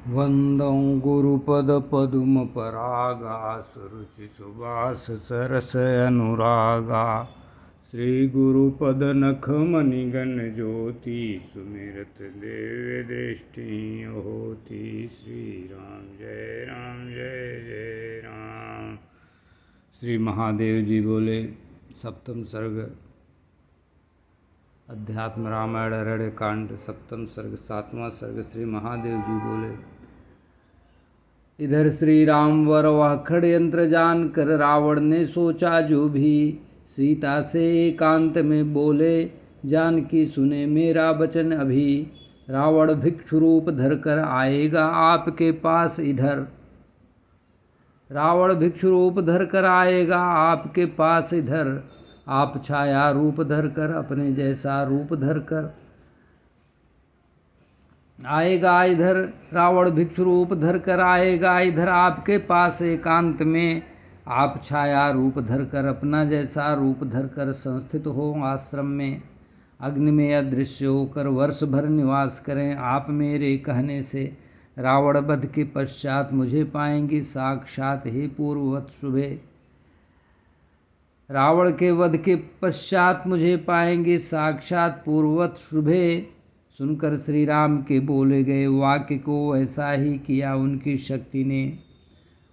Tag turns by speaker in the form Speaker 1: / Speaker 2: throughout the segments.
Speaker 1: वंदं गुरुपदपद्मपरागा सुरुचिसुवास सरस अनुरागा श्रीगुरुपदनखमणिगणज्योति सुमिरत देव दृष्टि होती। श्री राम जय जय राम। श्री महादेव जी बोले। सप्तम सर्ग अध्यात्म रामायण अरण्य कांड सप्तम सर्ग सातवां सर्ग। श्री महादेव जी बोले। इधर श्री राम वर वह षड्यंत्र जान कर रावण ने सोचा जो भी, सीता से एकांत में बोले जानकी सुने मेरा वचन अभी। रावण भिक्षु रूप धर कर आएगा आपके पास इधर, रावण भिक्षु रूप धर कर आएगा आपके पास इधर। आप छाया रूप धर कर अपने जैसा रूप धर कर आएगा इधर। रावण भिक्षु रूप धर कर आएगा इधर आपके पास एकांत में। आप छाया रूप धर कर अपना जैसा रूप धर कर संस्थित हो आश्रम में। अग्नि में अदृश्य होकर वर्ष भर निवास करें आप मेरे कहने से। रावण वध के पश्चात मुझे पाएंगे साक्षात हे पूर्ववत शुभे। रावण के वध के पश्चात मुझे पाएंगे साक्षात पूर्ववत शुभे। सुनकर श्री राम के बोले गए वाक्य को वैसा ही किया उनकी शक्ति ने,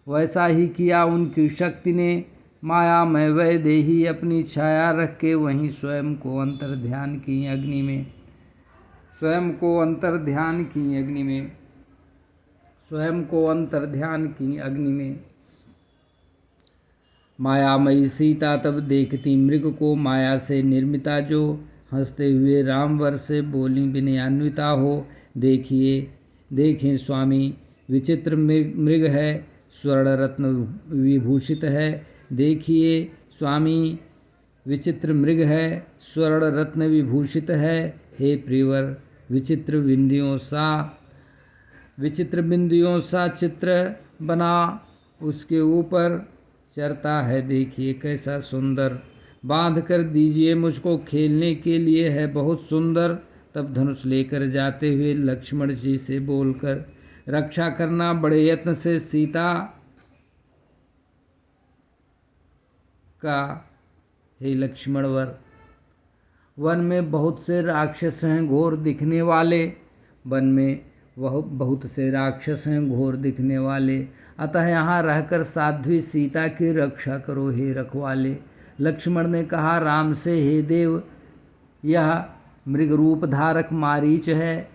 Speaker 1: वैसा ही किया उनकी शक्ति ने। माया में वैदेही अपनी छाया रख के वहीं स्वयं को अंतर ध्यान की अग्नि में, स्वयं को अंतर ध्यान की अग्नि में, स्वयं को अंतर ध्यान की अग्नि में। मायामयी सीता तब देखती मृग को माया से निर्मिता जो। हंसते हुए रामवर से बोली विनयान्विता हो। देखिए देखें स्वामी विचित्र मृग है, स्वर्ण रत्न विभूषित है। देखिए स्वामी विचित्र मृग है, स्वर्ण रत्न विभूषित है। हे प्रियवर विचित्र बिंदियों सा चित्र बना उसके ऊपर चरता है। देखिए कैसा सुंदर, बांध कर दीजिए मुझको खेलने के लिए है बहुत सुंदर। तब धनुष लेकर जाते हुए लक्ष्मण जी से बोलकर रक्षा करना बड़े यत्न से सीता का। हे लक्ष्मण वर, वन में बहुत से राक्षस हैं घोर दिखने वाले, वन में वह बहुत से राक्षस हैं घोर दिखने वाले। अतः यहाँ रहकर साध्वी सीता की रक्षा करो हे रखवाले। लक्ष्मण ने कहा राम से हे देव, यह मृग रूप धारक मारीच है,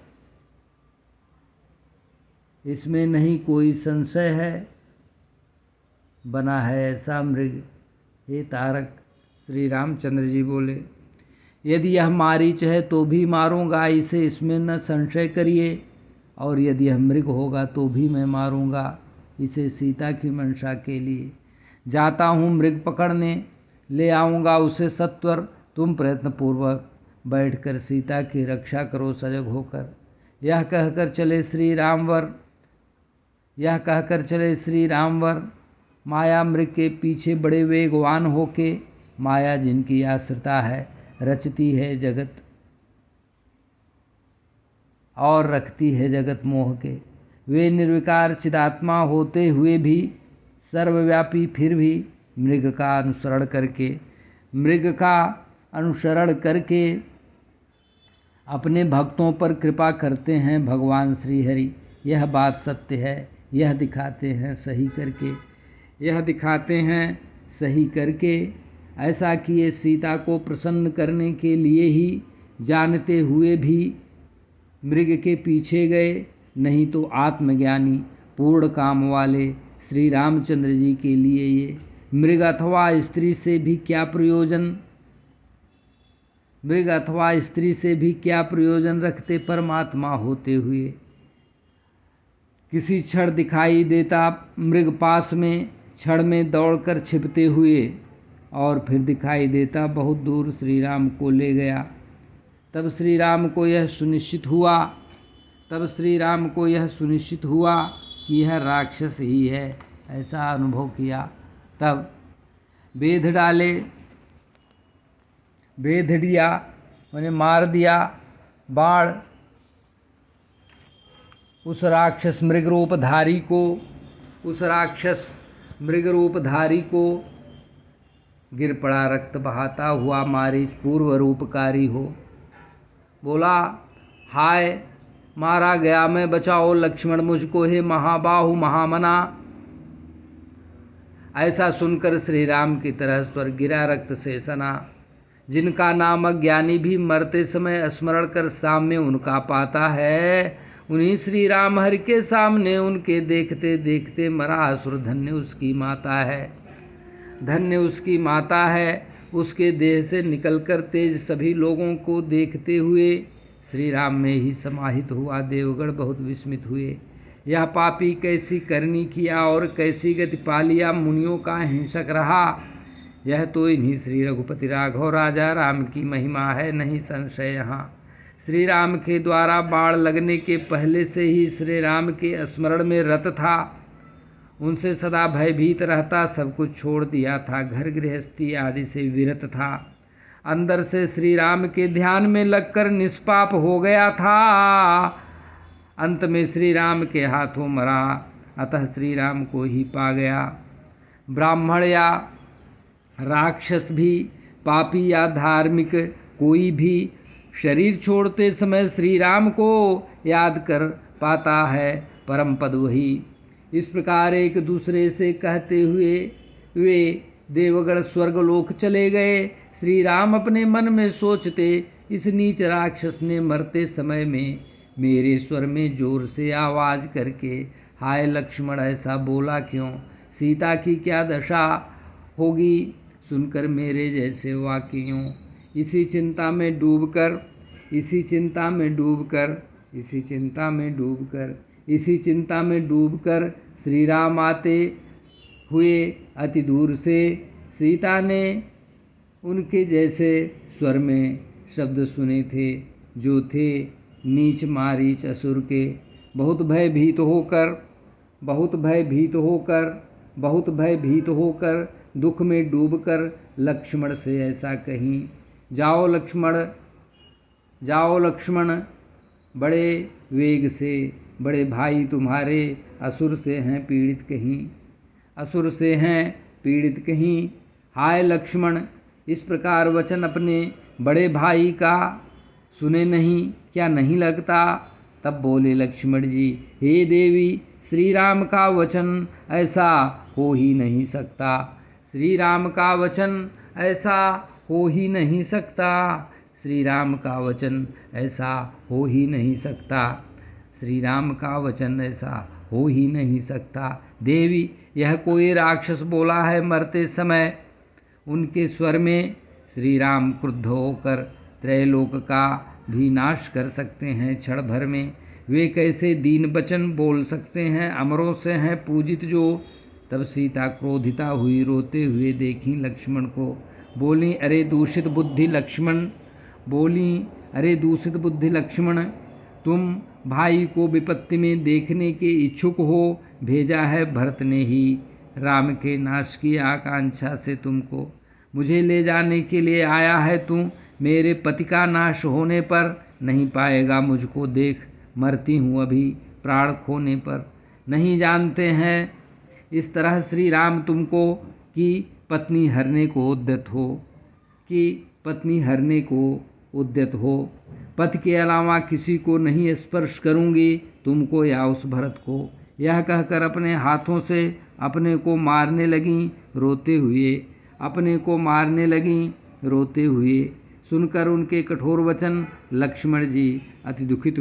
Speaker 1: इसमें नहीं कोई संशय है। बना है ऐसा मृग हे तारक। श्री रामचंद्र जी बोले यदि यह मारीच है तो भी मारूंगा इसे, इसमें न संशय करिए। और यदि यह मृग होगा तो भी मैं मारूंगा इसे सीता की मंशा के लिए। जाता हूँ मृग पकड़ने, ले आऊँगा उसे सत्वर। तुम प्रयत्नपूर्वक बैठकर सीता की रक्षा करो सजग होकर। यह कहकर चले श्री रामवर माया मृग के पीछे बड़े वेगवान होके। माया जिनकी आश्रिता है रचती है जगत और रखती है जगत मोह के। वे निर्विकार चिदात्मा होते हुए भी सर्वव्यापी, फिर भी मृग का अनुसरण करके अपने भक्तों पर कृपा करते हैं भगवान श्री हरि। यह बात सत्य है, यह दिखाते हैं सही करके। ऐसा किए सीता को प्रसन्न करने के लिए ही जानते हुए भी मृग के पीछे गए। नहीं तो आत्मज्ञानी पूर्ण काम वाले श्री रामचंद्र जी के लिए ये मृग अथवा स्त्री से भी क्या प्रयोजन रखते परमात्मा होते हुए। किसी क्षण दिखाई देता मृग पास में, क्षण में दौड़कर छिपते हुए, और फिर दिखाई देता बहुत दूर श्री राम को ले गया। तब श्री राम को यह सुनिश्चित हुआ कि यह राक्षस ही है, ऐसा अनुभव किया। तब बेध दिया, मैंने मार दिया बाण उस राक्षस मृग रूपधारी को गिर पड़ा रक्त बहाता हुआ मारीच पूर्व रूपकारी हो। बोला, हाय मारा गया मैं, बचाओ लक्ष्मण मुझको, हे महाबाहु महामना। ऐसा सुनकर श्री राम की तरह स्वर गिरा रक्त से सना। जिनका नाम अज्ञानी भी मरते समय स्मरण कर साम्य उनका पाता है, उन्हीं श्री राम हरि के सामने उनके देखते देखते मरा असुर धन्य उसकी माता है। धन्य उसकी माता है। उसके देह से निकलकर तेज सभी लोगों को देखते हुए श्री राम में ही समाहित हुआ। देवगण बहुत विस्मित हुए। यह पापी कैसी करनी किया और कैसी गति पा लिया, मुनियों का हिंसक रहा। यह तो इन्हीं श्री रघुपति राघव राजा राम की महिमा है, नहीं संशय यहाँ। श्री राम के द्वारा बाण लगने के पहले से ही श्री राम के स्मरण में रत था। उनसे सदा भयभीत रहता, सब कुछ छोड़ दिया था, घर गृहस्थी आदि से विरत था। अंदर से श्री राम के ध्यान में लगकर निष्पाप हो गया था। अंत में श्री राम के हाथों मरा, अतः श्री राम को ही पा गया। ब्राह्मण या राक्षस भी, पापी या धार्मिक कोई भी शरीर छोड़ते समय श्री राम को याद कर पाता है, परम पद वही। इस प्रकार एक दूसरे से कहते हुए वे देवगण स्वर्गलोक चले गए। श्री राम अपने मन में सोचते, इस नीच राक्षस ने मरते समय में मेरे स्वर में जोर से आवाज़ करके हाय लक्ष्मण ऐसा बोला क्यों? सीता की क्या दशा होगी सुनकर मेरे जैसे वाक्यों। इसी चिंता में डूबकर श्री राम आते हुए अति दूर से सीता ने उनके जैसे स्वर में शब्द सुने थे, जो थे नीच मारीच असुर के। बहुत भयभीत होकर दुख में डूबकर लक्ष्मण से ऐसा कहीं, जाओ लक्ष्मण बड़े वेग से, बड़े भाई तुम्हारे असुर से हैं पीड़ित कहीं। हाय लक्ष्मण, इस प्रकार वचन अपने बड़े भाई का सुने नहीं, क्या नहीं लगता? तब बोले लक्ष्मण जी, हे देवी, श्री राम का वचन ऐसा हो ही नहीं सकता। श्री राम का वचन ऐसा हो ही नहीं सकता। श्री राम का वचन ऐसा हो ही नहीं सकता। श्री राम का वचन ऐसा हो ही नहीं सकता। देवी, यह कोई राक्षस बोला है मरते समय। उनके स्वर में श्री राम क्रुद्ध होकर त्रैलोक का भी नाश कर सकते हैं क्षण भर में। वे कैसे दीन वचन बोल सकते हैं? अमरों से हैं पूजित जो। तब सीता क्रोधिता हुई, रोते हुए देखी लक्ष्मण को। बोली, अरे दूषित बुद्धि लक्ष्मण, तुम भाई को विपत्ति में देखने के इच्छुक हो। भेजा है भरत ने ही राम के नाश की आकांक्षा से तुमको। मुझे ले जाने के लिए आया है तू। मेरे पति का नाश होने पर नहीं पाएगा मुझको। देख, मरती हूँ अभी प्राण खोने पर। नहीं जानते हैं इस तरह श्री राम तुमको कि पत्नी हरने को उद्यत हो। पति के अलावा किसी को नहीं स्पर्श करूँगी, तुमको या उस भरत को। यह कहकर अपने हाथों से अपने को मारने लगीं रोते हुए। सुनकर उनके कठोर वचन लक्ष्मण जी अति दुखित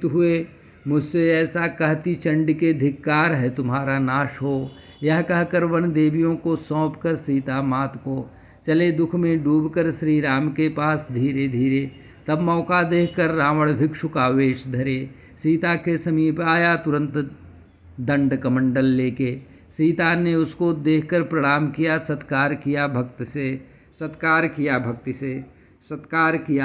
Speaker 1: हुए। मुझसे ऐसा कहती चंडिके, धिक्कार है तुम्हारा नाश हो। यह कहकर वन देवियों को सौंपकर सीता मात को चले दुख में डूबकर श्री राम के पास धीरे धीरे। तब मौका देखकर रावण भिक्षु का वेश धरे सीता के समीप आया, तुरंत दंड कमंडल लेके। सीता ने उसको देखकर प्रणाम किया, सत्कार किया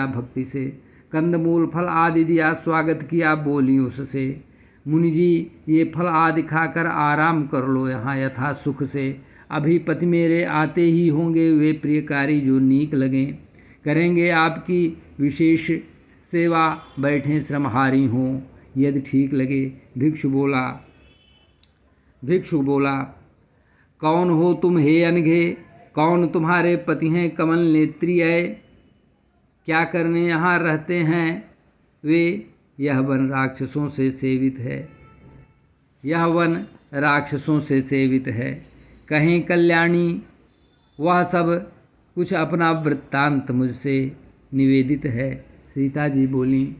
Speaker 1: भक्ति से, कंदमूल फल आदि दिया, स्वागत किया। बोली उससे, मुनि जी, ये फल आदि खाकर आराम कर लो यहाँ यथा सुख से। अभी पति मेरे आते ही होंगे, वे प्रियकारी जो नीक लगें। करेंगे आपकी विशेष सेवा, बैठे श्रमहारी हों यदि ठीक लगे। भिक्षु बोला कौन हो तुम हे अनघे, कौन तुम्हारे पति हैं कमल नेत्री है, क्या करने यहाँ रहते हैं वे। यह वन राक्षसों से सेवित है, यह वन राक्षसों से सेवित है। कहें कल्याणी वह सब कुछ अपना वृत्तांत मुझसे निवेदित है। सीता जी बोली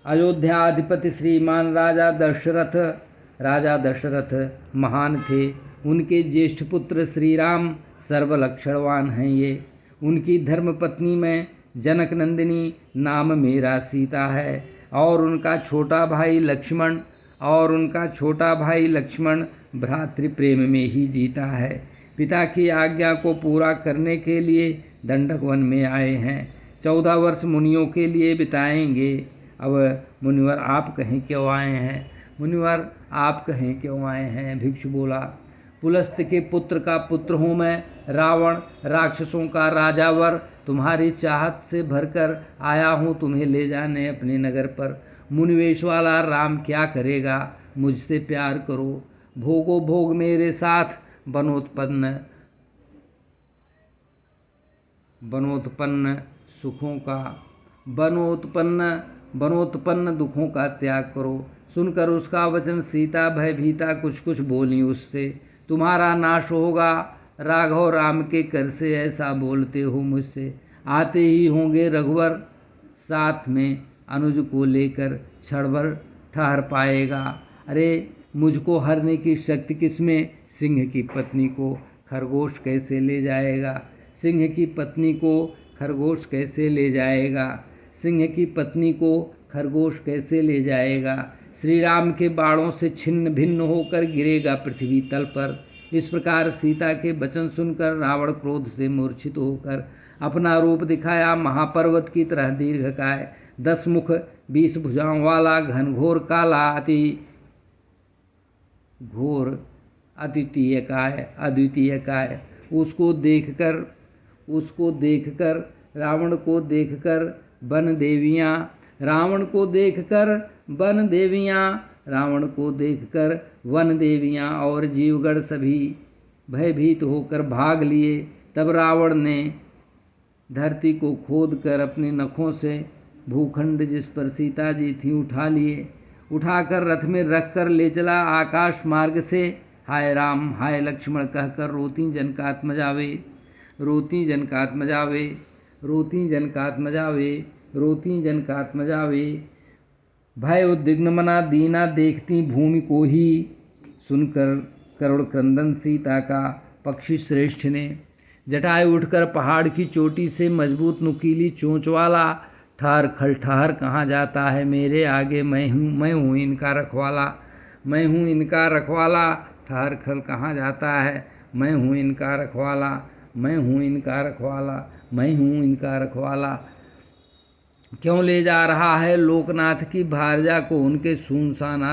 Speaker 1: अयोध्याधिपति श्रीमान राजा दशरथ महान थे। उनके ज्येष्ठ पुत्र श्री राम सर्वलक्षणवान हैं ये। उनकी धर्मपत्नी में जनक नंदिनी नाम मेरा सीता है, और उनका छोटा भाई लक्ष्मण भ्रातृ प्रेम में ही जीता है। पिता की आज्ञा को पूरा करने के लिए दंडक वन में आए हैं। 14 वर्ष मुनियों के लिए बिताएंगे। अब मुनिवर आप कहें क्यों आए हैं। भिक्षु बोला पुलस्त के पुत्र का पुत्र हूँ मैं, रावण राक्षसों का राजावर। तुम्हारी चाहत से भरकर आया हूँ तुम्हें ले जाने अपने नगर पर। मुनिवेश वाला राम क्या करेगा, मुझसे प्यार करो, भोगो भोग मेरे साथ। बनोत्पन्न दुखों का त्याग करो। सुनकर उसका वचन सीता भयभीता कुछ बोली उससे। तुम्हारा नाश होगा राघव राम के कर से, ऐसा बोलते हो मुझसे। आते ही होंगे रघुवर साथ में, अनुज को लेकर क्षण भर ठहर पाएगा। अरे मुझको हरने की शक्ति किसमें। सिंह की पत्नी को खरगोश कैसे ले जाएगा। श्री राम के बाणों से छिन्न भिन्न होकर गिरेगा पृथ्वी तल पर। इस प्रकार सीता के वचन सुनकर रावण क्रोध से मूर्छित होकर अपना रूप दिखाया। महापर्वत की तरह दीर्घकाय, 10 मुख 20 भुजाओं वाला, घनघोर काला, अद्वितीय काय। उसको देखकर रावण को देखकर वन देवियाँ और जीवगण सभी भयभीत होकर भाग लिए। तब रावण ने धरती को खोदकर अपने नखों से भूखंड जिस पर सीता जी थी उठाकर रथ में रखकर ले चला आकाश मार्ग से। हाय राम हाय लक्ष्मण कहकर रोती जनकात्मजावे। भय उद्विग्न मना दीना देखती भूमि को ही। सुनकर करुण क्रंदन सीता का पक्षी श्रेष्ठ ने जटायु उठकर पहाड़ की चोटी से मजबूत नुकीली चोंच वाला, ठहर कहाँ जाता है मेरे आगे, मैं हूँ इनका रखवाला। ठहर खल कहाँ जाता है, मैं हूँ इनका रखवाला। क्यों ले जा रहा है लोकनाथ की भार्या को उनके सुनसान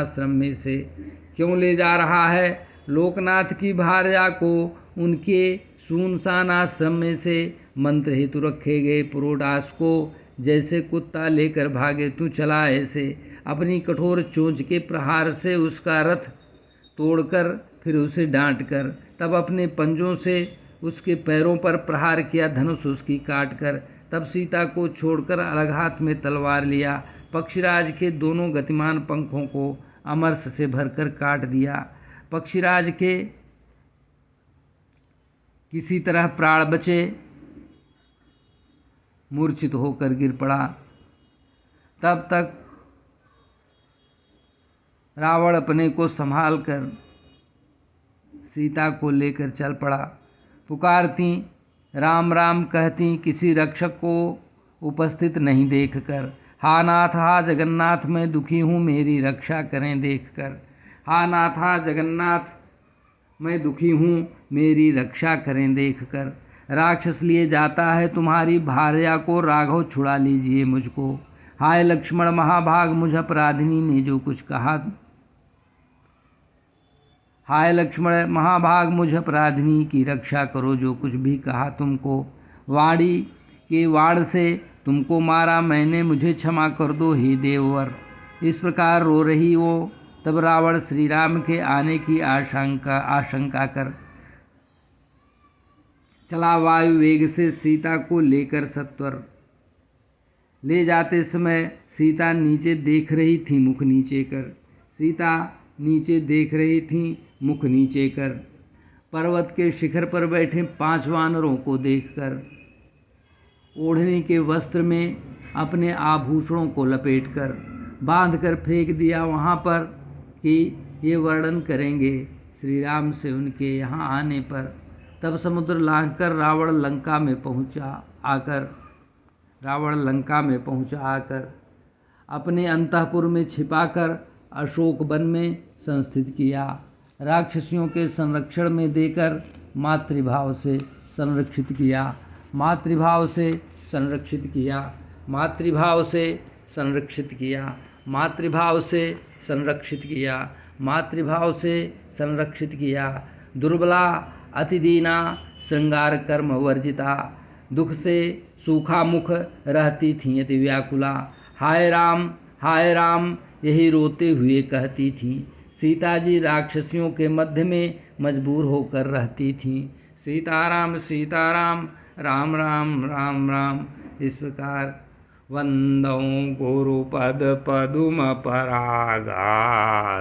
Speaker 1: आश्रम में से। मंत्र हेतु रखे गए पुरोडास को जैसे कुत्ता लेकर भागे तू चला ऐसे। अपनी कठोर चोंच के प्रहार से उसका रथ तोड़कर फिर उसे डांटकर, तब अपने पंजों से उसके पैरों पर प्रहार किया, धनुष उसकी काट कर। तब सीता को छोड़कर अलग हाथ में तलवार लिया, पक्षीराज के दोनों गतिमान पंखों को अमरस से भरकर काट दिया। पक्षीराज के किसी तरह प्राण बचे, मूर्छित होकर गिर पड़ा। तब तक रावण अपने को संभाल कर सीता को लेकर चल पड़ा। पुकारती राम राम कहती किसी रक्षक को उपस्थित नहीं देखकर। हा नाथ हा जगन्नाथ मैं दुखी हूँ मेरी रक्षा करें देखकर। हा नाथ हा जगन्नाथ मैं दुखी हूँ मेरी रक्षा करें देखकर। राक्षस लिए जाता है तुम्हारी भार्या को, राघव छुड़ा लीजिए मुझको। हाय लक्ष्मण महाभाग मुझ अपराधिनी ने जो कुछ कहा। हाय लक्ष्मण महाभाग मुझ अपराधिनी की रक्षा करो, जो कुछ भी कहा तुमको वाणी के वाण से तुमको मारा मैंने, मुझे क्षमा कर दो हे देववर। इस प्रकार रो रही वो। तब रावण श्री राम के आने की आशंका कर चला वायु वेग से सीता को लेकर सत्वर। ले जाते समय सीता नीचे देख रही थी मुख नीचे कर। सीता नीचे देख रही थी मुख नीचे कर। पर्वत के शिखर पर बैठे 5 वानरों को देखकर ओढ़नी के वस्त्र में अपने आभूषणों को लपेटकर बांधकर फेंक दिया वहाँ पर कि ये वर्णन करेंगे श्री राम से उनके यहाँ आने पर। तब समुद्र लांघकर रावण लंका में पहुँचा आकर अपने अंतःपुर में छिपाकर अशोक वन में संस्थित किया। राक्षसियों के संरक्षण में देकर मातृभाव से संरक्षित किया। मातृभाव से संरक्षित किया। मातृभाव से संरक्षित किया। मातृभाव से संरक्षित किया। मातृभाव से संरक्षित किया। दुर्बला अतिदीना श्रृंगार कर्म वर्जिता, दुख से सूखा मुख रहती थीं अति व्याकुला। हाय राम यही रोते हुए कहती थीं। सीता जी राक्षसियों के मध्य में मजबूर होकर रहती थीं। सीताराम राम राम राम राम। इस प्रकार वंदौ गुरुपद पदुम परागा,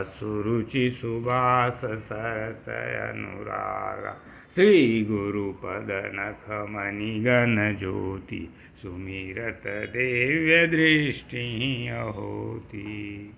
Speaker 1: सुरुचि सुबास सरस अनुरागा। श्री गुरुपद नख मणि गण ज्योति, सुमिरत दिव्य दृष्टि होती।